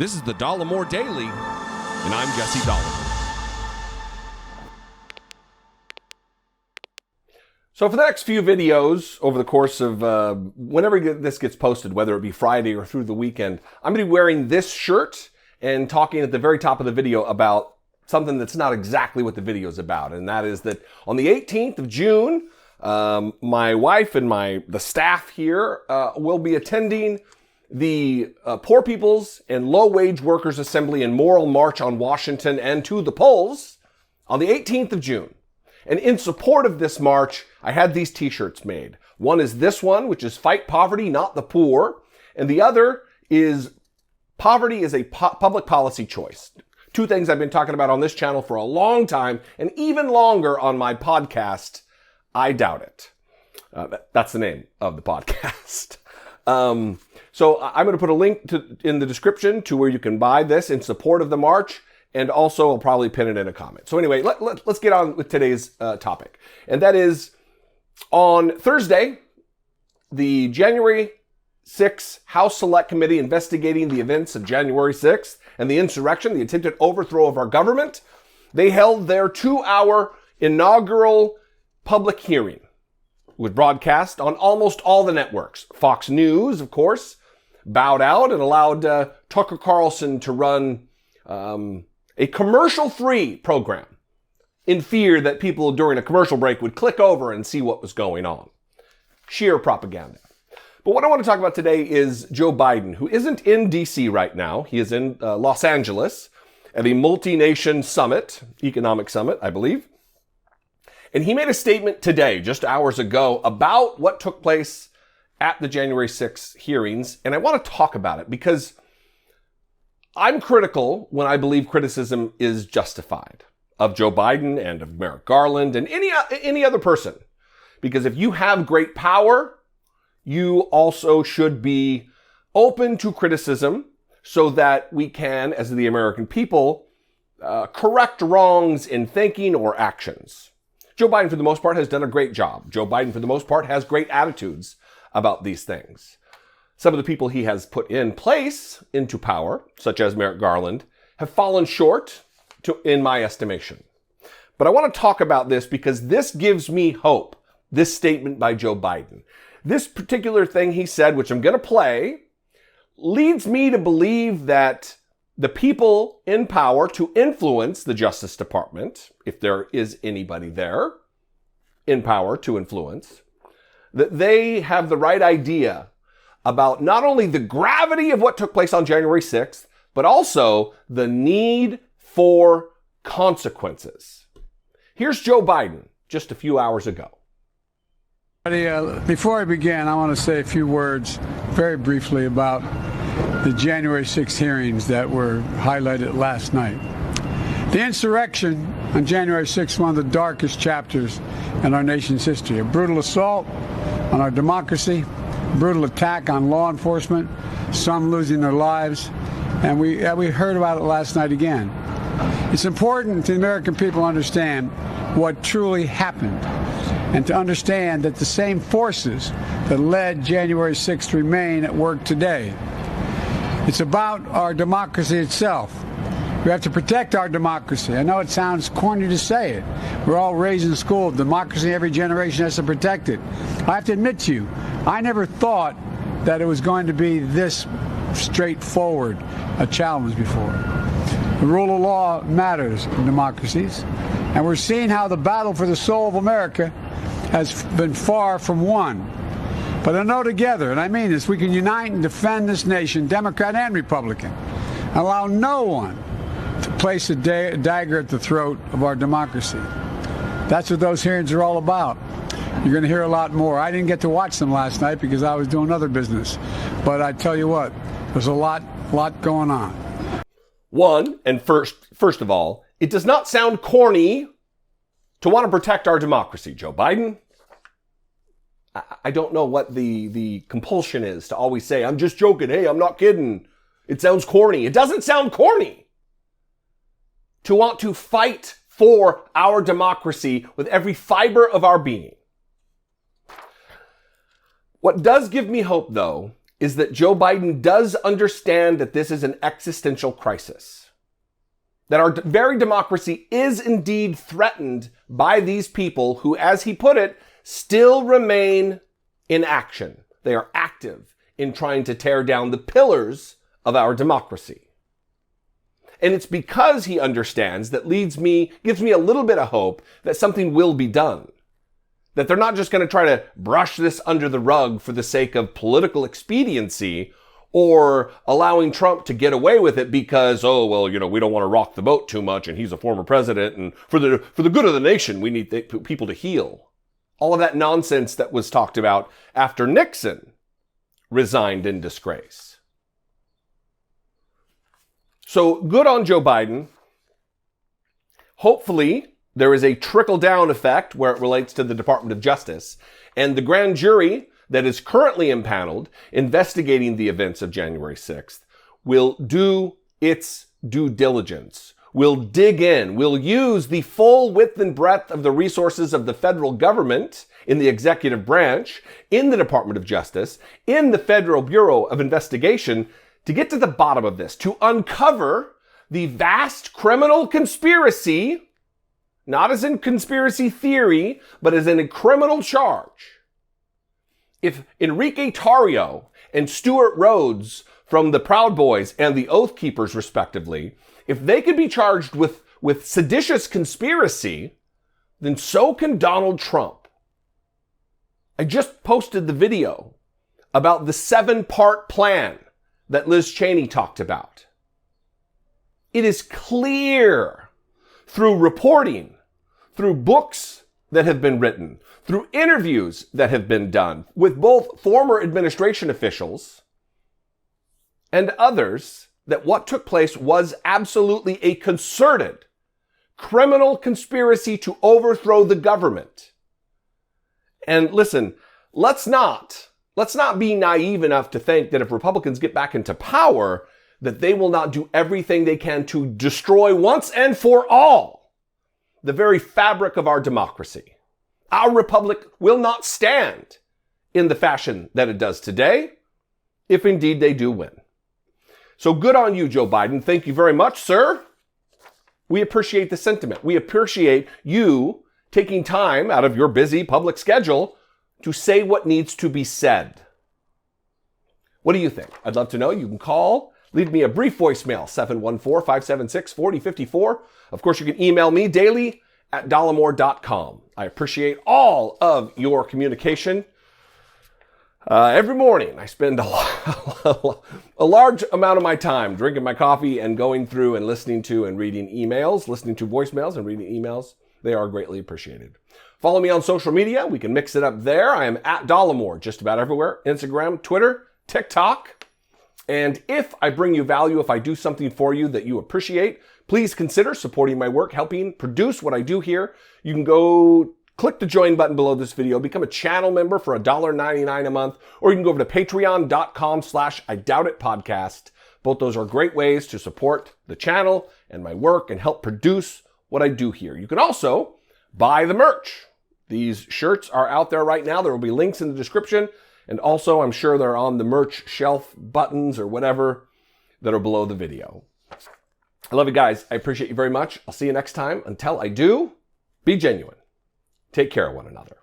This is the Dollemore Daily, and I'm Jesse Dollemore. So for the next few videos, over the course of whenever this gets posted, whether it be Friday or through the weekend, I'm going to be wearing this shirt and talking at the very top of the video about something that's not exactly what the video is about. And that is that on the 18th of June, my wife and the staff here will be attending the Poor People's and Low Wage Workers Assembly and Moral March on Washington and to the polls on the 18th of June. And in support of this march, I had these t-shirts made. One is this one, which is Fight Poverty, Not the Poor. And the other is Poverty is a Public Policy Choice. Two things I've been talking about on this channel for a long time, and even longer on my podcast, I Doubt It. That's the name of the podcast. So I'm going to put a link in the description to where you can buy this in support of the march. And also, I'll probably pin it in a comment. So anyway, let's get on with today's topic. And that is, on Thursday, the January 6th House Select Committee investigating the events of January 6th and the insurrection, the attempted overthrow of our government, they held their 2-hour inaugural public hearing. It was broadcast on almost all the networks. Fox News, of course, bowed out and allowed Tucker Carlson to run a commercial-free program in fear that people during a commercial break would click over and see what was going on. Sheer propaganda. But what I want to talk about today is Joe Biden, who isn't in D.C. right now. He is in Los Angeles at a multi-nation summit, economic summit, I believe. And he made a statement today, just hours ago, about what took place at the January 6th hearings. And I want to talk about it because I'm critical when I believe criticism is justified of Joe Biden and of Merrick Garland and any other person. Because if you have great power, you also should be open to criticism so that we can, as the American people, correct wrongs in thinking or actions. Joe Biden, for the most part, has done a great job. Joe Biden, for the most part, has great attitudes about these things. Some of the people he has put in place into power, such as Merrick Garland, have fallen short, in my estimation. But I want to talk about this because this gives me hope, this statement by Joe Biden. This particular thing he said, which I'm going to play, leads me to believe that the people in power to influence the Justice Department, if there is anybody there in power to influence, that they have the right idea about not only the gravity of what took place on January 6th, but also the need for consequences. Here's Joe Biden just a few hours ago. Before I begin, I want to say a few words very briefly about the January 6th hearings that were highlighted last night. The insurrection on January 6th, one of the darkest chapters in our nation's history, a brutal assault on our democracy, brutal attack on law enforcement, some losing their lives, and we heard about it last night again. It's important to the American people to understand what truly happened and to understand that the same forces that led January 6th remain at work today. It's about our democracy itself. We have to protect our democracy. I know it sounds corny to say it. We're all raised in school. Democracy, every generation has to protect it. I have to admit to you, I never thought that it was going to be this straightforward a challenge before. The rule of law matters in democracies, and we're seeing how the battle for the soul of America has been far from won. But I know together, and I mean this, we can unite and defend this nation, Democrat and Republican, and allow no one to place a dagger at the throat of our democracy. That's what those hearings are all about. You're going to hear a lot more. I didn't get to watch them last night because I was doing other business. But I tell you what, there's a lot going on. One, and first of all, it does not sound corny to want to protect our democracy, Joe Biden. I don't know what the compulsion is to always say, I'm just joking. Hey, I'm not kidding. It sounds corny. It doesn't sound corny to want to fight for our democracy with every fiber of our being. What does give me hope, though, is that Joe Biden does understand that this is an existential crisis. That our very democracy is indeed threatened by these people who, as he put it, still remain in action. They are active in trying to tear down the pillars of our democracy. And it's because he understands that gives me a little bit of hope that something will be done. That they're not just going to try to brush this under the rug for the sake of political expediency or allowing Trump to get away with it because, we don't want to rock the boat too much and he's a former president and for the good of the nation, we need people to heal. All of that nonsense that was talked about after Nixon resigned in disgrace. So good on Joe Biden. Hopefully, there is a trickle-down effect where it relates to the Department of Justice. And the grand jury that is currently impaneled investigating the events of January 6th will do its due diligence, will dig in, will use the full width and breadth of the resources of the federal government in the executive branch, in the Department of Justice, in the Federal Bureau of Investigation to get to the bottom of this, to uncover the vast criminal conspiracy, not as in conspiracy theory, but as in a criminal charge. If Enrique Tarrio and Stuart Rhodes from the Proud Boys and the Oath Keepers, respectively, if they could be charged with seditious conspiracy, then so can Donald Trump. I just posted the video about the 7-part plan that Liz Cheney talked about. It is clear through reporting, through books that have been written, through interviews that have been done with both former administration officials and others, that what took place was absolutely a concerted criminal conspiracy to overthrow the government. And listen, let's not be naive enough to think that if Republicans get back into power, that they will not do everything they can to destroy once and for all the very fabric of our democracy. Our republic will not stand in the fashion that it does today, if indeed they do win. So good on you, Joe Biden. Thank you very much, sir. We appreciate the sentiment. We appreciate you taking time out of your busy public schedule to say what needs to be said. What do you think? I'd love to know. You can call, leave me a brief voicemail, 714-576-4054. Of course, you can email me daily at Dollemore.com. I appreciate all of your communication. Every morning, I spend a large amount of my time drinking my coffee and going through and listening to and reading emails, listening to voicemails and reading emails. They are greatly appreciated. Follow me on social media. We can mix it up there. I am at Dollemore just about everywhere. Instagram, Twitter, TikTok. And if I bring you value, if I do something for you that you appreciate, please consider supporting my work, helping produce what I do here. You can go click the join button below this video, become a channel member for $1.99 a month, or you can go over to patreon.com/IDoubtItPodcast. Both those are great ways to support the channel and my work and help produce what I do here. You can also buy the merch. These shirts are out there right now. There will be links in the description. And also, I'm sure they're on the merch shelf buttons or whatever that are below the video. I love you guys. I appreciate you very much. I'll see you next time. Until I do, be genuine. Take care of one another.